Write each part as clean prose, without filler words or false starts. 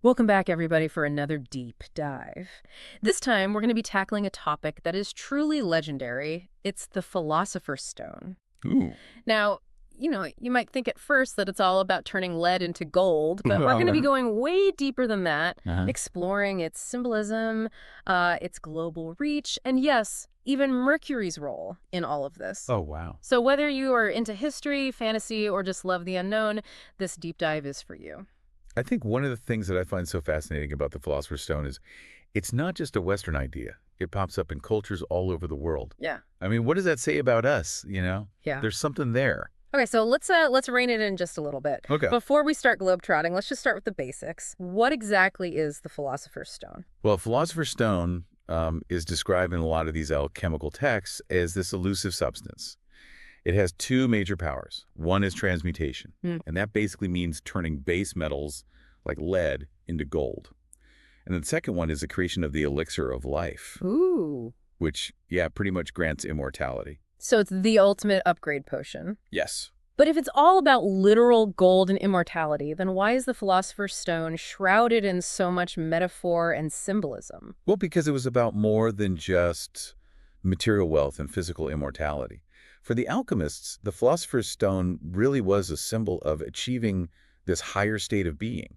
Welcome back, everybody, for another deep dive. This time, we're going to be tackling a topic that is truly legendary. It's the Philosopher's Stone. Ooh. Now, you might think at first that it's all about turning lead into gold, but we're going to be going way deeper than that, Uh-huh. exploring its symbolism, its global reach, and yes, even Mercury's role in all of this. Oh, wow. So whether you are into history, fantasy, or just love the unknown, this deep dive is for you. I think one of the things that I find so fascinating about the Philosopher's Stone is it's not just a Western idea. It pops up in cultures all over the world. Yeah. I mean, what does that say about us, you know? Yeah. There's something there. Okay, so let's rein it in just a little bit. Okay. Before we start globetrotting, let's just start with the basics. What exactly is the Philosopher's Stone? Well, Philosopher's Stone is described in a lot of these alchemical texts as this elusive substance. It has two major powers. One is transmutation, and that basically means turning base metals like lead into gold. And then the second one is the creation of the elixir of life, Ooh. which, yeah, pretty much grants immortality. So it's the ultimate upgrade potion. Yes. But if it's all about literal gold and immortality, then why is the Philosopher's Stone shrouded in so much metaphor and symbolism? Well, because it was about more than just material wealth and physical immortality. For the alchemists, the Philosopher's Stone really was a symbol of achieving this higher state of being,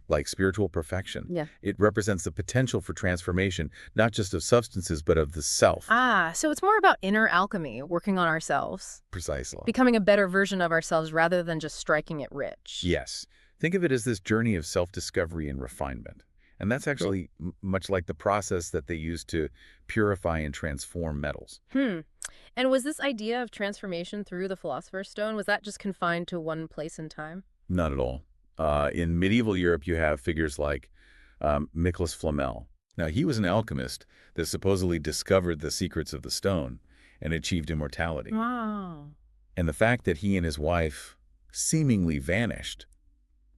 like spiritual perfection. Yeah. It represents the potential for transformation, not just of substances, but of the self. Ah, so it's more about inner alchemy, working on ourselves, Precisely. becoming a better version of ourselves rather than just striking it rich. Yes. Think of it as this journey of self-discovery and refinement. And that's actually much like the process that they use to purify and transform metals. And was this idea of transformation through the Philosopher's Stone, was that just confined to one place and time? Not at all. In medieval Europe, you have figures like Nicholas Flamel. Now, he was an alchemist that supposedly discovered the secrets of the stone and achieved immortality. Wow. And the fact that he and his wife seemingly vanished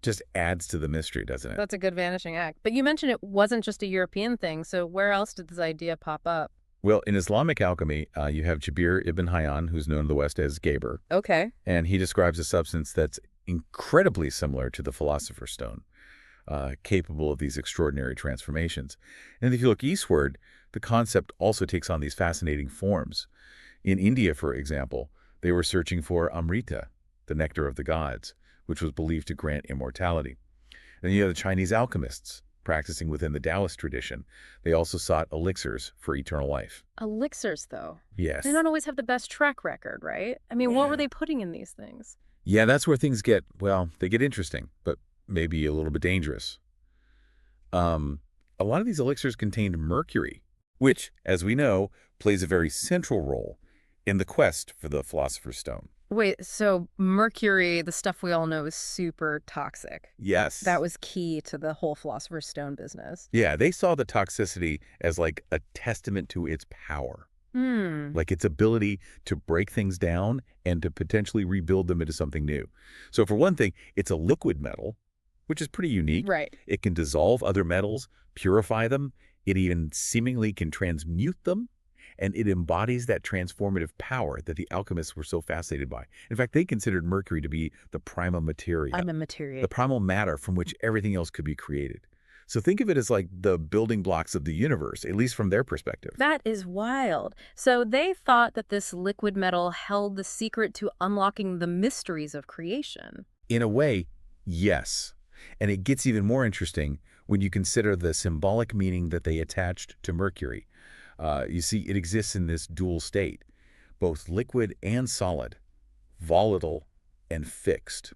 just adds to the mystery, doesn't it? That's a good vanishing act. But you mentioned it wasn't just a European thing, so where else did this idea pop up? Well, in Islamic alchemy, you have Jabir ibn Hayyan, who's known in the West as Geber, Okay. and he describes a substance that's incredibly similar to the Philosopher's Stone, capable of these extraordinary transformations. And if you look eastward, the concept also takes on these fascinating forms. In India, for example, they were searching for Amrita, the nectar of the gods, which was believed to grant immortality. Then you have the Chinese alchemists practicing within the Taoist tradition. They also sought elixirs for eternal life. Elixirs, though. Yes. They don't always have the best track record, right? I mean, what were Yeah. they putting in these things? Yeah, that's where things get, well, they get interesting, but maybe a little bit dangerous. A lot of these elixirs contained mercury, which, as we know, plays a very central role in the quest for the Philosopher's Stone. Wait, so mercury, the stuff we all know, is super toxic. Yes. That was key to the whole Philosopher's Stone business. Yeah, they saw the toxicity as like a testament to its power, like its ability to break things down and to potentially rebuild them into something new. So for one thing, it's a liquid metal, which is pretty unique. Right. It can dissolve other metals, purify them. It even seemingly can transmute them. And it embodies that transformative power that the alchemists were so fascinated by. In fact, they considered mercury to be the prima materia, I'm a materia. the primal matter from which everything else could be created. So think of it as like the building blocks of the universe, at least from their perspective. That is wild. So they thought that this liquid metal held the secret to unlocking the mysteries of creation. In a way, yes. And it gets even more interesting when you consider the symbolic meaning that they attached to mercury. You see, it exists in this dual state, both liquid and solid, volatile and fixed.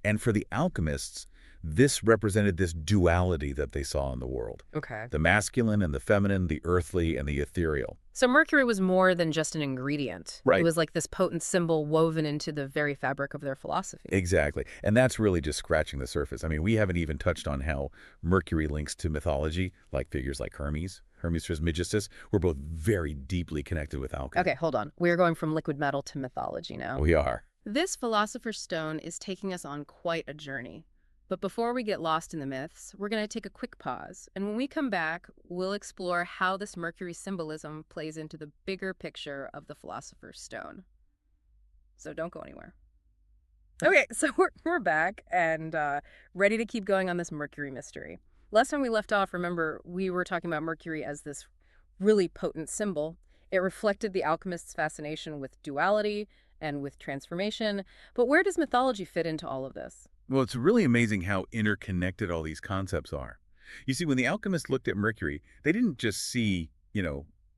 And for the alchemists, this represented this duality that they saw in the world. Okay. The masculine and the feminine, the earthly and the ethereal. So mercury was more than just an ingredient. Right. It was like this potent symbol woven into the very fabric of their philosophy. Exactly. And that's really just scratching the surface. I mean, we haven't even touched on how mercury links to mythology, like figures like Hermes Trismegistus, were both very deeply connected with alchemy. Okay, hold on. We're going from liquid metal to mythology now. We are. This Philosopher's Stone is taking us on quite a journey. But before we get lost in the myths, we're going to take a quick pause. And when we come back, we'll explore how this Mercury symbolism plays into the bigger picture of the Philosopher's Stone. So don't go anywhere. Okay, so we're back and ready to keep going on this Mercury mystery. Last time we left off, remember, we were talking about Mercury as this really potent symbol. It reflected the alchemist's fascination with duality and with transformation. But where does mythology fit into all of this? Well, it's really amazing how interconnected all these concepts are. You see, when the alchemists looked at Mercury, they didn't just see,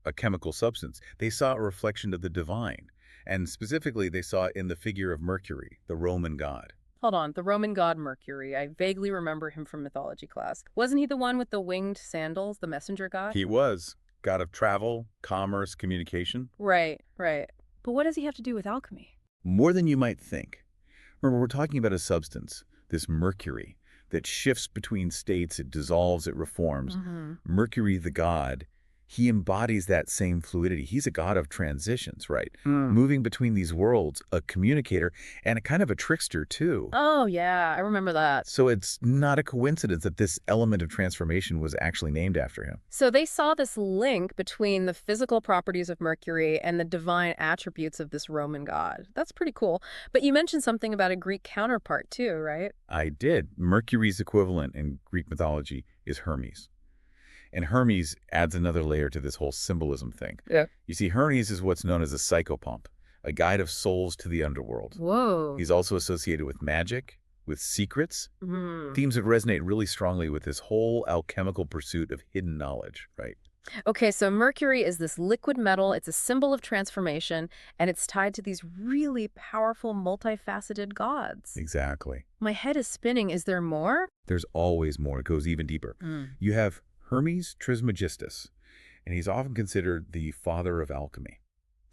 a chemical substance. They saw a reflection of the divine. And specifically, they saw it in the figure of Mercury, the Roman god. Hold on, the Roman god Mercury. I vaguely remember him from mythology class. Wasn't he the one with the winged sandals, the messenger god? He was god of travel, commerce, communication. Right, right. But what does he have to do with alchemy? More than you might think. Remember, we're talking about a substance, this mercury, that shifts between states, it dissolves, it reforms. Mm-hmm. Mercury, the god, he embodies that same fluidity. He's a god of transitions, right? Moving between these worlds, a communicator, and a kind of a trickster, too. Oh, yeah, I remember that. So it's not a coincidence that this element of transformation was actually named after him. So they saw this link between the physical properties of Mercury and the divine attributes of this Roman god. That's pretty cool. But you mentioned something about a Greek counterpart too, right? I did. Mercury's equivalent in Greek mythology is Hermes. And Hermes adds another layer to this whole symbolism thing. Yeah. You see, Hermes is what's known as a psychopomp, a guide of souls to the underworld. Whoa. He's also associated with magic, with secrets, Hmm. themes that resonate really strongly with this whole alchemical pursuit of hidden knowledge, right? Okay, so Mercury is this liquid metal. It's a symbol of transformation, and it's tied to these really powerful, multifaceted gods. Exactly. My head is spinning. Is there more? There's always more. It goes even deeper. Mm. You have Hermes Trismegistus, and he's often considered the father of alchemy.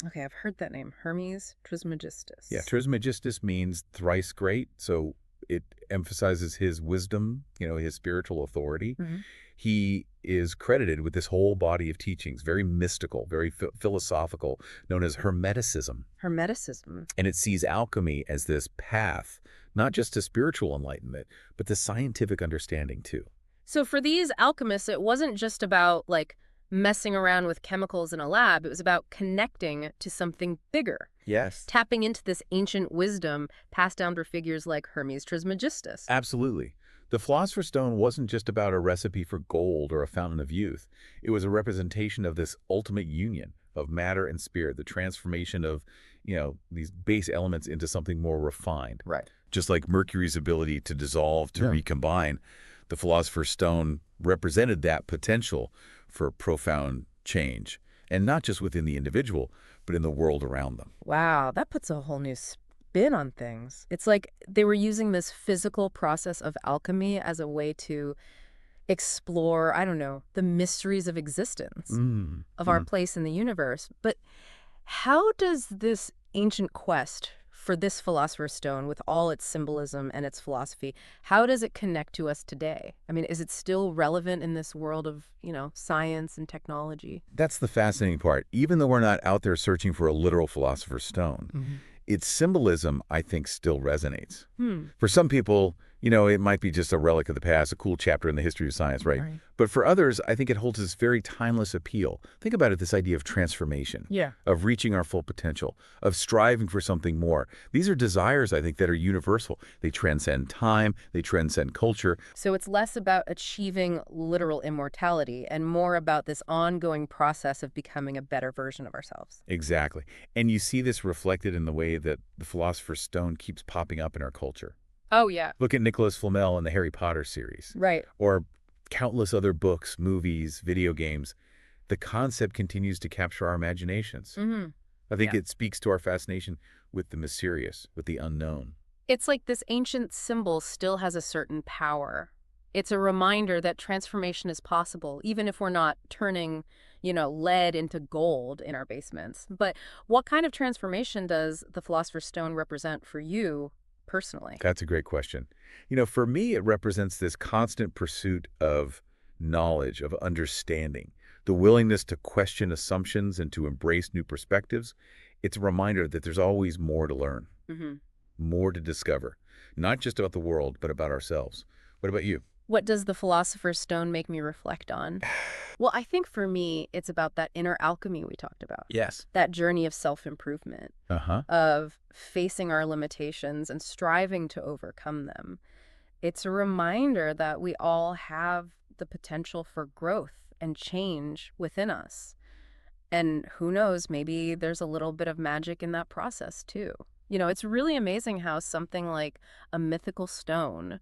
Okay, I've heard that name. Hermes Trismegistus. Yeah, Trismegistus means thrice great, so it emphasizes his wisdom, his spiritual authority. Mhm. He is credited with this whole body of teachings, very mystical, very philosophical, known as Hermeticism. Hermeticism. And it sees alchemy as this path, not just to spiritual enlightenment, but to scientific understanding too. So for these alchemists, it wasn't just about like messing around with chemicals in a lab. It was about connecting to something bigger, Yes. tapping into this ancient wisdom passed down through figures like Hermes Trismegistus. Absolutely. The Philosopher's Stone wasn't just about a recipe for gold or a fountain of youth. It was a representation of this ultimate union of matter and spirit, the transformation of, these base elements into something more refined. Right. Just like Mercury's ability to dissolve, to Yeah. recombine, the Philosopher's Stone represented that potential for profound change. And not just within the individual, but in the world around them. Wow, that puts a whole new spin on things. It's like they were using this physical process of alchemy as a way to explore, I don't know, the mysteries of existence, of our place in the universe. But how does this ancient quest for this Philosopher's Stone, with all its symbolism and its philosophy, how does it connect to us today? I mean, is it still relevant in this world of, science and technology? That's the fascinating part. Even though we're not out there searching for a literal Philosopher's Stone, its symbolism, I think, still resonates. For some people, it might be just a relic of the past, a cool chapter in the history of science, right? Right. But for others, I think it holds this very timeless appeal. Think about it, this idea of transformation, Yeah. of reaching our full potential, of striving for something more. These are desires, I think, that are universal. They transcend time, they transcend culture. So it's less about achieving literal immortality and more about this ongoing process of becoming a better version of ourselves. Exactly. And you see this reflected in the way that the Philosopher's Stone keeps popping up in our culture. Oh, yeah. Look at Nicholas Flamel and the Harry Potter series, Right. or countless other books, movies, video games. The concept continues to capture our imaginations. Mm-hmm. I think Yeah. it speaks to our fascination with the mysterious, with the unknown. It's like this ancient symbol still has a certain power. It's a reminder that transformation is possible, even if we're not turning, lead into gold in our basements. But what kind of transformation does the Philosopher's Stone represent for you personally? That's a great question. For me, it represents this constant pursuit of knowledge, of understanding, the willingness to question assumptions and to embrace new perspectives. It's a reminder that there's always more to learn, Mm-hmm. more to discover, not just about the world, but about ourselves. What about you? What does the Philosopher's Stone make me reflect on? Well, I think for me, it's about that inner alchemy we talked about, Yes. that journey of self-improvement, Uh-huh. of facing our limitations and striving to overcome them. It's a reminder that we all have the potential for growth and change within us. And who knows, maybe there's a little bit of magic in that process too. It's really amazing how something like a mythical stone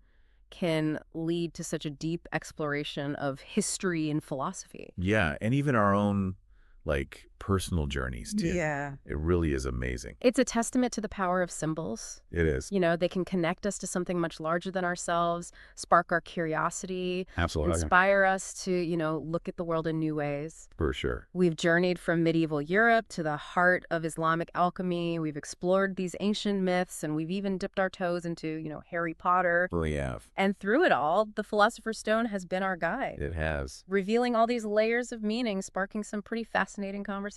can lead to such a deep exploration of history and philosophy. Yeah, and even our own, like, personal journeys, too. Yeah. It really is amazing. It's a testament to the power of symbols. It is. They can connect us to something much larger than ourselves, spark our curiosity, Absolutely. inspire us to, look at the world in new ways. For sure. We've journeyed from medieval Europe to the heart of Islamic alchemy. We've explored these ancient myths, and we've even dipped our toes into, Harry Potter. We have. And through it all, the Philosopher's Stone has been our guide, It has. revealing all these layers of meaning, sparking some pretty fascinating conversations.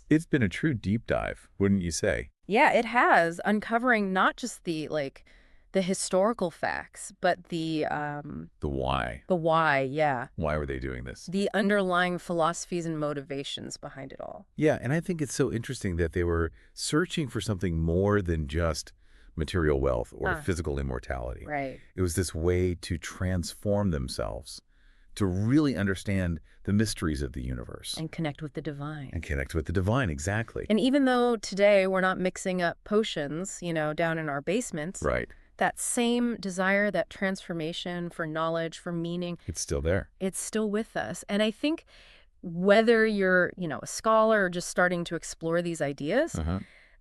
It's been a true deep dive, wouldn't you say? Yeah, it has, uncovering not just the historical facts, but The why. the why, yeah. Why were they doing this? The underlying philosophies and motivations behind it all. Yeah, and I think it's so interesting that they were searching for something more than just material wealth or physical immortality. Right. It was this way to transform themselves, to really understand the mysteries of the universe. And connect with the divine. And connect with the divine, exactly. And even though today we're not mixing up potions, down in our basements, Right. that same desire, that transformation for knowledge, for meaning, It's still there. it's still with us. And I think whether you're, a scholar or just starting to explore these ideas,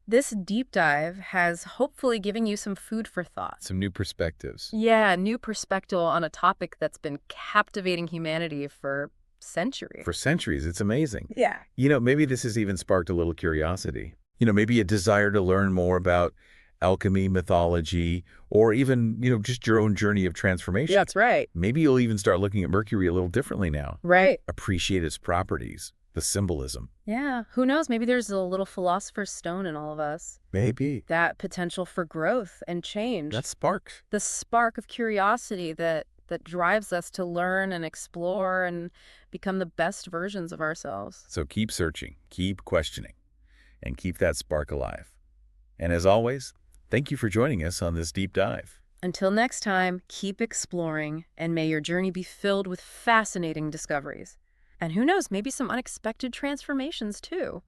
this deep dive has hopefully given you some food for thought. Some new perspectives. Yeah, new perspective on a topic that's been captivating humanity for centuries. For centuries, it's amazing. Yeah. Maybe this has even sparked a little curiosity. Maybe a desire to learn more about alchemy, mythology, or even, just your own journey of transformation. That's right. Maybe you'll even start looking at Mercury a little differently now. Right. Appreciate its properties, the symbolism. Yeah. Who knows? Maybe there's a little philosopher's stone in all of us. Maybe. That potential for growth and change. That spark. The spark of curiosity that drives us to learn and explore and become the best versions of ourselves. So keep searching, keep questioning, and keep that spark alive. And as always, thank you for joining us on this deep dive. Until next time, keep exploring, and may your journey be filled with fascinating discoveries. And who knows, maybe some unexpected transformations too.